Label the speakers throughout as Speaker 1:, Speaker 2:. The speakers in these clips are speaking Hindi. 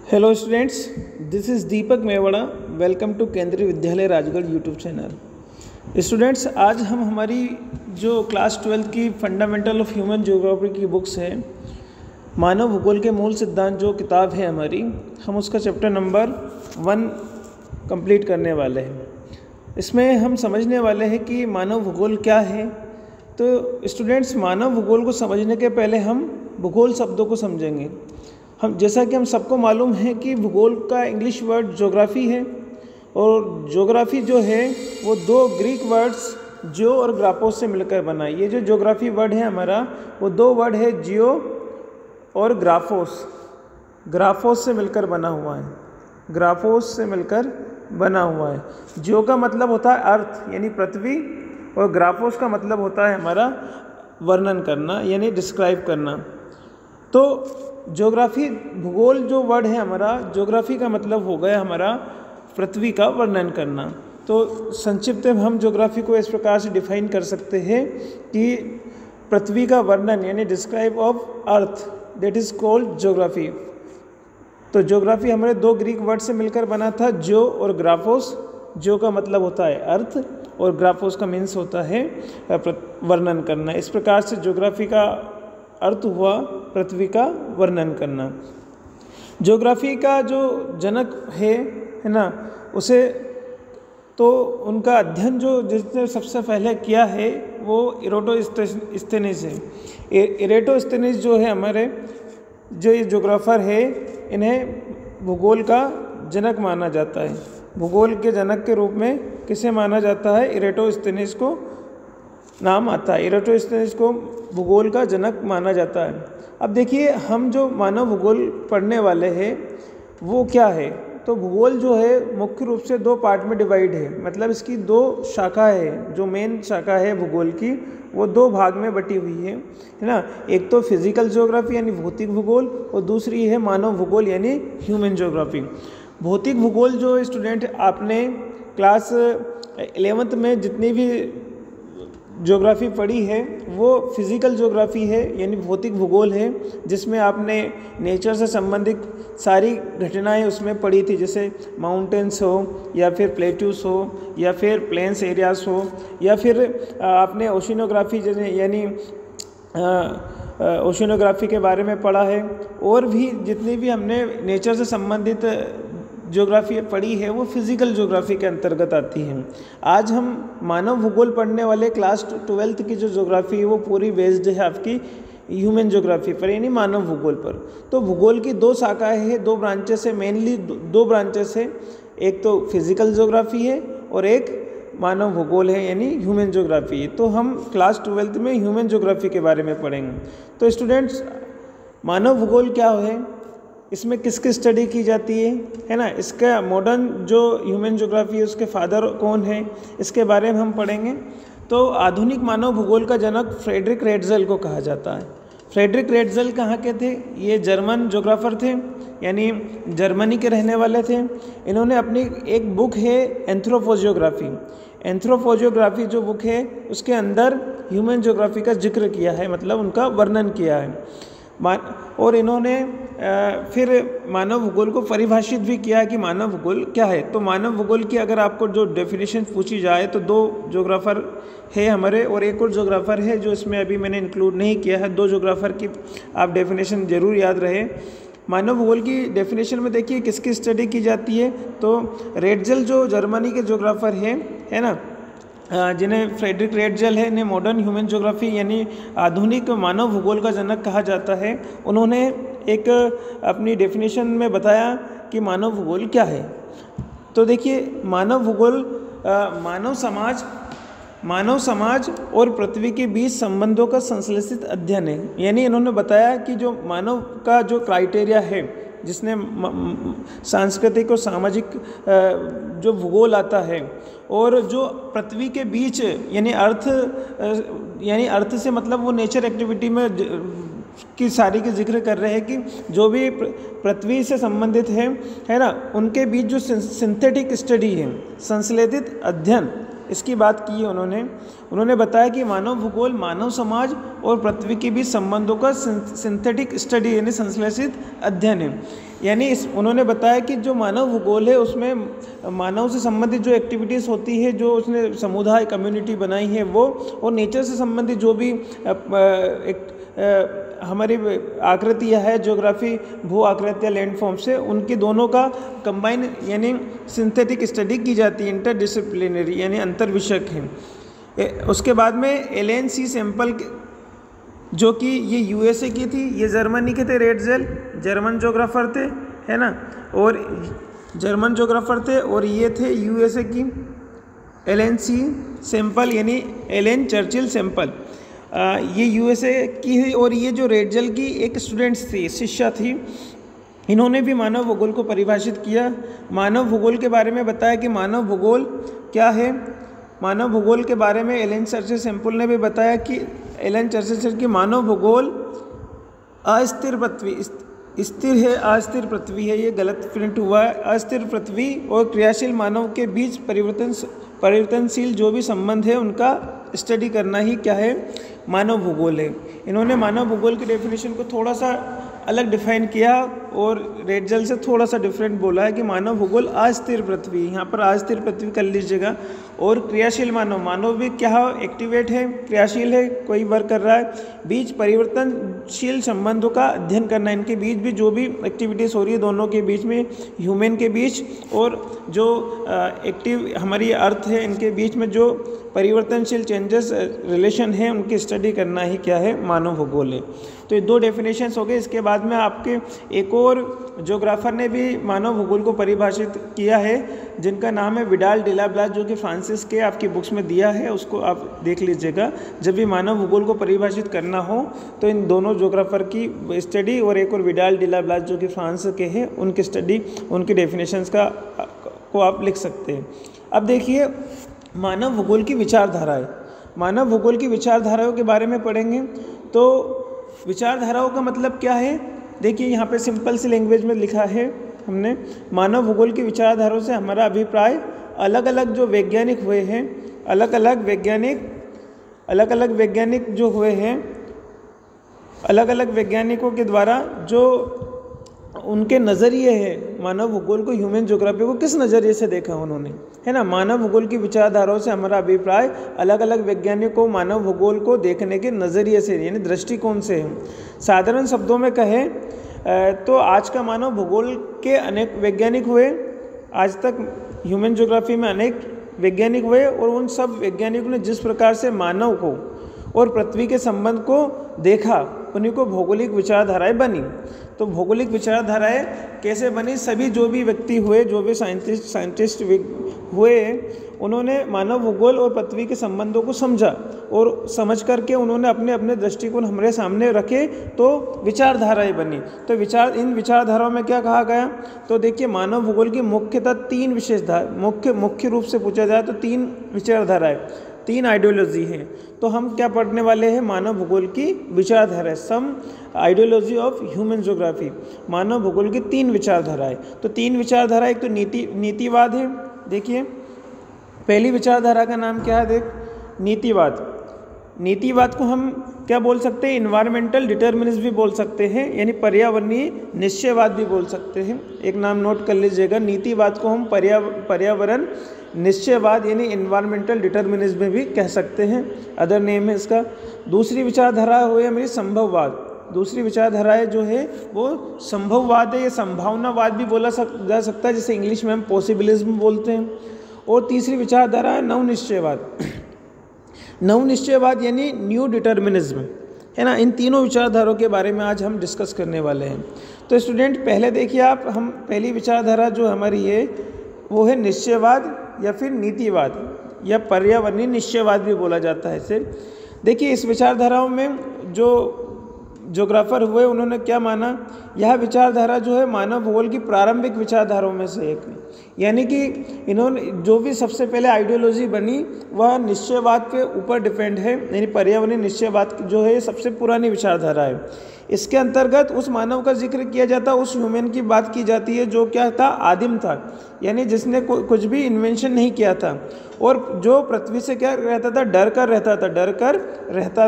Speaker 1: Hello students, this is Deepak Mewara. Welcome to Kendriya Vidyalaya Rajgarh YouTube channel. Students, आज हम हमारी जो क्लास 12 की फंडामेंटल ऑफ ह्यूमन ज्योग्राफी की बुक्स है, मानव भूगोल के मूल सिद्धांत जो किताब है हमारी, हम उसका चैप्टर नंबर 1 कंप्लीट करने वाले हैं। इसमें हम समझने वाले हैं कि मानव भूगोल क्या है। तो स्टूडेंट्स, मानव भूगोल को समझने के पहले हम भूगोल शब्दों को समझेंगे। जैसा कि हम सबको मालूम है कि भूगोल का इंग्लिश वर्ड ज्योग्राफी है, और ज्योग्राफी जो है वो दो ग्रीक वर्ड्स जियो और ग्राफोस से मिलकर बना है। ये जो ज्योग्राफी वर्ड है हमारा, वो दो वर्ड है जियो और ग्राफोस। ग्राफोस से मिलकर बना हुआ है, ग्राफोस से मिलकर बना हुआ है। जियो का मतलब होता है अर्थ यानी पृथ्वी, और ग्राफोस का मतलब होता है हमारा वर्णन करना यानी डिस्क्राइब करना। तो ज्योग्राफी, भूगोल जो वर्ड है हमारा, ज्योग्राफी का मतलब हो गया हमारा पृथ्वी का वर्णन करना। तो संक्षिप्त में हम ज्योग्राफी को इस प्रकार से डिफाइन कर सकते हैं कि पृथ्वी का वर्णन यानी describe of earth, that is called geography. तो ज्योग्राफी हमारे दो ग्रीक वर्ड से मिलकर बना था, जियो और ग्राफोस। जियो का मतलब होता है अर्थ और ग्राफोस का मीन्स होता है वर्णन करना। इस प्रकार से ज्योग्राफी का अर्थ हुआ पृथ्वी का वर्णन करना। ज्योग्राफी का जो जनक है ना, उसे तो उनका अध्ययन जो जिसने सबसे पहले किया है वो इरेटोस्थेनीज है। इरेटोस्थेनीज जो है हमारे जो ये ज्योग्राफर है, इन्हें भूगोल का जनक माना जाता है। भूगोल के जनक के रूप में किसे माना जाता है? इरेटोस्थेनीज को नाम आता है। इरेटोस्थेनीज को भूगोल का जनक माना जाता है। अब देखिए, हम जो मानव भूगोल पढ़ने वाले हैं वो क्या है? तो भूगोल जो है मुख्य रूप से दो पार्ट में डिवाइड है, मतलब इसकी दो शाखा है। जो मेन शाखा है भूगोल की, वो दो भाग में बटी हुई है ना। एक तो फिजिकल ज्योग्राफी यानी भौतिक भूगोल, और दूसरी है मानव भूगोल यानी ह्यूमन ज्योग्राफी। भौतिक भूगोल जो स्टूडेंट आपने क्लास 11th में जितनी भी ज्योग्राफी पढ़ी है वो फिज़िकल ज्योग्राफी है यानी भौतिक भूगोल है, जिसमें आपने नेचर से संबंधित सारी घटनाएं उसमें पढ़ी थी, जैसे माउंटेन्स हो या फिर प्लेट्यूस हो या फिर प्लेन्स एरियाज हो, या फिर आपने ओशिनोग्राफी यानी ओशिनोग्राफी के बारे में पढ़ा है। और भी जितनी भी हमने नेचर से संबंधित ज्योग्राफी पढ़ी है वो फिज़िकल ज्योग्राफी के अंतर्गत आती है। आज हम मानव भूगोल पढ़ने वाले क्लास 12th की जो ज्योग्राफी है वो पूरी बेस्ड है आपकी ह्यूमन ज्योग्राफी पर यानी मानव भूगोल पर। तो भूगोल की दो शाखाएं हैं, दो ब्रांचेस है, मेनली दो ब्रांचेस है। एक तो फिज़िकल ज्योग्राफी है और एक मानव भूगोल है यानी ह्यूमन ज्योग्राफी। तो हम क्लास 12th में ह्यूमन ज्योग्राफी के बारे में पढ़ेंगे। तो स्टूडेंट्स, मानव भूगोल क्या है, इसमें किसकी स्टडी की जाती है ना। इसका मॉडर्न जो ह्यूमन ज्योग्राफी है उसके फादर कौन है, इसके बारे में हम पढ़ेंगे। तो आधुनिक मानव भूगोल का जनक फ्रेडरिक रेटजेल को कहा जाता है। फ्रेडरिक रेटजेल कहाँ के थे? ये जर्मन ज्योग्राफर थे यानी जर्मनी के रहने वाले थे। इन्होंने अपनी एक बुक है एंथ्रोपोजियोग्राफी। एंथ्रोपोजियोग्राफी जो बुक है उसके अंदर ह्यूमन ज्योग्राफी का जिक्र किया है, मतलब उनका वर्णन किया है। और इन्होंने फिर मानव भूगोल को परिभाषित भी किया कि मानव भूगोल क्या है। तो मानव भूगोल की अगर आपको जो डेफिनेशन पूछी जाए तो दो ज्योग्राफर है हमारे, और एक और ज्योग्राफर है जो इसमें अभी मैंने इंक्लूड नहीं किया है। दो ज्योग्राफर की आप डेफिनेशन जरूर याद रहे। मानव भूगोल की डेफिनेशन में देखिए किसकी स्टडी की जाती है। तो रेटजेल जो जर्मनी के ज्योग्राफर है ना, जिन्हें फ्रेडरिक रेटजेल है, इन्हें मॉडर्न ह्यूमन ज्योग्राफी यानी आधुनिक मानव भूगोल का जनक कहा जाता है। उन्होंने एक अपनी डेफिनेशन में बताया कि मानव भूगोल क्या है। तो देखिए, मानव भूगोल मानव समाज और पृथ्वी के बीच संबंधों का संश्लेषित अध्ययन है। यानी इन्होंने बताया कि जो मानव का जो क्राइटेरिया है, जिसने सांस्कृतिक और सामाजिक जो भूगोल आता है, और जो पृथ्वी के बीच यानी अर्थ से मतलब वो नेचर एक्टिविटी में की सारी के जिक्र कर रहे हैं कि जो भी पृथ्वी से संबंधित है ना, उनके बीच जो सिंथेटिक स्टडी है, संश्लेषित अध्ययन, इसकी बात की है उन्होंने बताया कि मानव भूगोल मानव समाज और पृथ्वी के बीच संबंधों का सिंथेटिक स्टडी यानी संश्लेषित अध्ययन है। यानी उन्होंने बताया कि जो मानव भूगोल है उसमें मानव से संबंधित जो एक्टिविटीज़ होती है, जो उसने समुदाय कम्युनिटी बनाई है वो, और नेचर से संबंधित जो भी हमारी आकृतियाँ है, ज्योग्राफी, भू आकृतियाँ लैंडफॉर्म से, उनकी दोनों का कंबाइन यानी सिंथेटिक स्टडी की जाती है, इंटरडिसिप्लिनरी यानी अंतर विषयक है। उसके बाद में एलेन सी सैम्पल जो कि ये यूएसए की थी, ये जर्मनी के थे, रेडजेल जर्मन ज्योग्राफर थे, है ना, और जर्मन ज्योग्राफर थे, और ये थे यूएसए की एलेन सी सैम्पल यानी एलेन चर्चिल सैम्पल, ये यूएसए की है। और ये जो रेडजेल की एक स्टूडेंट्स थी, शिष्या थी, इन्होंने भी मानव भूगोल को परिभाषित किया। मानव भूगोल के बारे में बताया कि मानव भूगोल क्या है। मानव भूगोल के बारे में एलेन चर्चिल सैम्पल ने भी बताया कि एलेन चर्चिल की मानव भूगोल अस्थिर पृथ्वी, स्थिर है अस्थिर पृथ्वी है, ये गलत प्रिंट हुआ है। अस्थिर पृथ्वी और क्रियाशील मानव के बीच परिवर्तनशील जो भी संबंध है उनका स्टडी करना ही क्या है, मानव भूगोल है। इन्होंने मानव भूगोल की डेफिनेशन को थोड़ा सा अलग डिफाइन किया और रेडजेल से थोड़ा सा डिफरेंट बोला है कि मानव भूगोल अस्थिर पृथ्वी, यहाँ पर अस्थिर पृथ्वी कर लीजिएगा, और क्रियाशील मानव, मानव भी क्या एक्टिवेट है, क्रियाशील है, कोई वर्क कर रहा है, बीच परिवर्तनशील संबंधों का अध्ययन करना, इनके बीच भी जो भी एक्टिविटीज़ हो रही है दोनों के बीच में, ह्यूमन के बीच और जो एक्टिव हमारी अर्थ है, इनके बीच में जो परिवर्तनशील चेंजेस रिलेशन है उनकी स्टडी करना ही क्या है, मानव भूगोल है। तो ये दो डेफिनेशंस हो गए। इसके बाद में आपके एक और ज्योग्राफर ने भी मानव भूगोल को परिभाषित किया है, जिनका नाम है विडाल डिला ब्लास, जो कि फ्रांसिस के आपकी बुक्स में दिया है, उसको आप देख लीजिएगा। जब भी मानव भूगोल को परिभाषित करना हो तो इन दोनों ज्योग्राफर की स्टडी और एक और विडाल डिला ब्लास जो कि फ्रांस के हैं, उनकी स्टडी, उनकी डेफिनेशंस को आप लिख सकते हैं। अब देखिए मानव भूगोल की विचारधाराएं, मानव भूगोल की विचारधाराओं के बारे में पढ़ेंगे। तो विचारधाराओं का मतलब क्या है, देखिए यहाँ पे सिंपल सी लैंग्वेज में लिखा है हमने, मानव भूगोल की विचारधाराओं से हमारा अभिप्राय अलग अलग जो वैज्ञानिक हुए हैं, अलग अलग वैज्ञानिक जो हुए हैं, अलग अलग वैज्ञानिकों के द्वारा जो उनके नज़रिए हैं, मानव भूगोल को, ह्यूमन ज्योग्राफी को किस नज़रिए से देखा उन्होंने, है ना। मानव भूगोल की विचारधाराओं से हमारा अभिप्राय अलग अलग वैज्ञानिकों मानव भूगोल को देखने के नज़रिए से यानी दृष्टिकोण से है। साधारण शब्दों में कहें तो आज का मानव भूगोल के अनेक वैज्ञानिक हुए, आज तक ह्यूमन ज्योग्राफी में अनेक वैज्ञानिक हुए, और उन सब वैज्ञानिकों ने जिस प्रकार से मानव को और पृथ्वी के संबंध को देखा, उन्हीं को भौगोलिक विचारधाराएं बनी। तो भौगोलिक विचारधाराएं कैसे बनी, सभी जो भी व्यक्ति हुए, जो भी साइंटिस्ट हुए, उन्होंने मानव भूगोल और पृथ्वी के संबंधों को समझा, और समझ करके उन्होंने अपने अपने दृष्टिकोण हमारे सामने रखे, तो विचारधाराएं बनी। तो इन विचारधाराओं में क्या कहा गया, तो देखिए मानव भूगोल की मुख्यतः तीन विशेषधारा, मुख्य रूप से पूछा जाए तो तीन विचारधाराएं, तीन आइडियोलॉजी है। तो हम क्या पढ़ने वाले हैं, मानव भूगोल की विचारधारा, सम आइडियोलॉजी ऑफ ह्यूमन ज्योग्राफी, मानव भूगोल की तीन विचारधाराएं। तो तीन विचारधारा, एक तो नीतिवाद है। देखिए पहली विचारधारा का नाम क्या है, देख, नीतिवाद। नीतिवाद को हम क्या बोल सकते हैं, इन्वायरमेंटल डिटर्मिनिज्म भी बोल सकते हैं, यानी पर्यावरणीय निश्चयवाद भी बोल सकते हैं। एक नाम नोट कर लीजिएगा, नीतिवाद को हम पर्यावरण निश्चयवाद यानी इन्वायरमेंटल डिटर्मिनिज्म भी कह सकते हैं, अदर नेम है इसका। दूसरी विचारधारा हुई हमारी संभववाद। दूसरी विचारधारा जो है वो संभववाद है, ये संभावनावाद भी बोला जा सकता है, जिसे इंग्लिश में हम पॉसिबिलिज्म बोलते हैं। और तीसरी विचारधारा है नवनिश्चयवाद। नवनिश्चयवाद यानी न्यू डिटर्मिनिज्म, है ना। इन तीनों विचारधाराओं के बारे में आज हम डिस्कस करने वाले हैं। तो स्टूडेंट पहले देखिए आप, हम पहली विचारधारा जो हमारी है वो है निश्चयवाद या फिर नीतिवाद, या पर्यावरणीय निश्चयवाद भी बोला जाता है इसे। देखिए इस विचारधाराओं में जो ज्योग्राफर हुए उन्होंने क्या माना, यह विचारधारा जो है मानव भूगोल की प्रारंभिक विचारधाराओं में से एक है, यानी कि इन्होंने जो भी सबसे पहले आइडियोलॉजी बनी वह निश्चयवाद के ऊपर डिपेंड है, यानी पर्यावरणीय निश्चयवाद जो है सबसे पुरानी विचारधारा है। इसके अंतर्गत उस मानव का जिक्र किया जाता है, उस ह्यूमन की बात की जाती है जो क्या था, आदिम था, यानी जिसने कुछ भी इन्वेंशन नहीं किया था, और जो पृथ्वी से क्या रहता था, डर कर रहता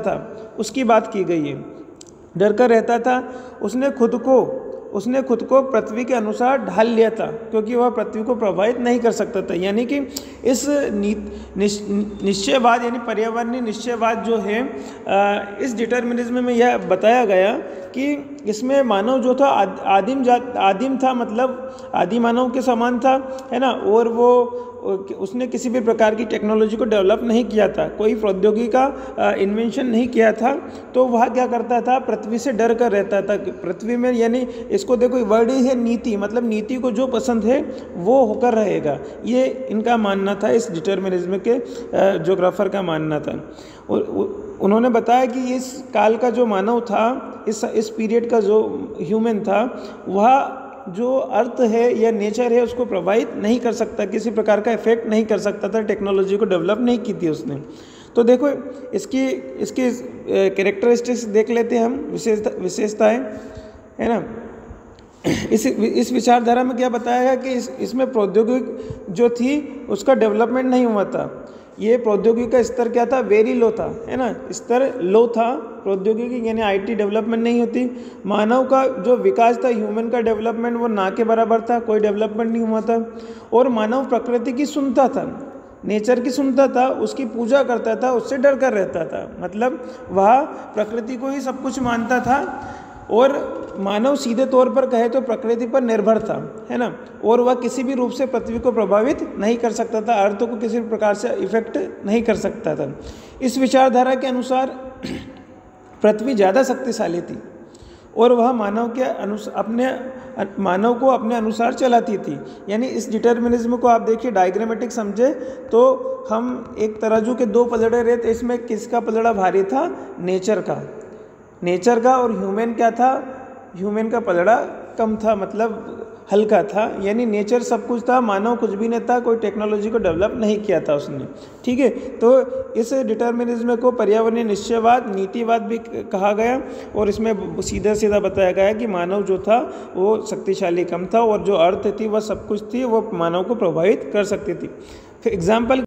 Speaker 1: था, उसकी बात की गई है। डर कर रहता था, उसने खुद को उसने खुद को पृथ्वी के अनुसार ढाल लिया था, क्योंकि वह पृथ्वी को प्रभावित नहीं कर सकता था। यानी कि इस निश्चयवाद यानी पर्यावरणीय निश्चयवाद जो है, इस डिटर्मिनिज्म में यह बताया गया कि इसमें मानव जो था आदिम था, मतलब आदि मानव के समान था, है ना। और वो उसने किसी भी प्रकार की टेक्नोलॉजी को डेवलप नहीं किया था, कोई प्रौद्योगिकी का इन्वेंशन नहीं किया था। तो वह क्या करता था, पृथ्वी से डर कर रहता था। पृथ्वी में यानी इसको देखो, वर्ड ही है नीति, मतलब नीति को जो पसंद है वो होकर रहेगा, ये इनका मानना था, इस डिटर्मिनिज्म के ज्योग्राफर का मानना था। और उन्होंने बताया कि इस काल का जो मानव था, इस पीरियड का जो ह्यूमन था, वह जो अर्थ है या नेचर है उसको प्रभावित नहीं कर सकता, किसी प्रकार का इफेक्ट नहीं कर सकता था, टेक्नोलॉजी को डेवलप नहीं की थी उसने। तो देखो इसकी कैरेक्टरिस्टिक्स देख लेते हैं हम, विशेषताएं, है ना। इस विचारधारा में क्या बताया गया कि इसमें प्रौद्योगिकी जो थी उसका डेवलपमेंट नहीं हुआ था। ये प्रौद्योगिकी का स्तर क्या था, वेरी लो था, है ना, स्तर लो था प्रौद्योगिकी, यानी आईटी डेवलपमेंट नहीं होती। मानव का जो विकास था, ह्यूमन का डेवलपमेंट, वो ना के बराबर था, कोई डेवलपमेंट नहीं हुआ था। और मानव प्रकृति की सुनता था, नेचर की सुनता था, उसकी पूजा करता था, उससे डर कर रहता था, मतलब वह प्रकृति को ही सब कुछ मानता था। और मानव सीधे तौर पर कहे तो प्रकृति पर निर्भर था, है ना। और वह किसी भी रूप से पृथ्वी को प्रभावित नहीं कर सकता था, अर्थ को किसी भी प्रकार से इफेक्ट नहीं कर सकता था। इस विचारधारा के अनुसार पृथ्वी ज़्यादा शक्तिशाली थी और वह मानव को अपने अनुसार चलाती थी। यानी इस डिटर्मिनिज्म को आप देखिए, डायग्रामेटिक समझे तो हम एक तराजू के दो पलड़े रहते, इसमें किसका पलड़ा भारी था, नेचर का, और ह्यूमन क्या था, ह्यूमन का पलड़ा कम था, मतलब हल्का था। यानी नेचर सब कुछ था, मानव कुछ भी नहीं था, कोई टेक्नोलॉजी को डेवलप नहीं किया था उसने, ठीक है। तो इस डिटर्मिनिज्म को पर्यावरणीय निश्चयवाद, नीतिवाद भी कहा गया। और इसमें सीधा सीधा बताया गया कि मानव जो था वो शक्तिशाली कम था, और जो अर्थ थी वह सब कुछ थी, वो मानव को प्रभावित कर सकती थी। एग्जाम्पल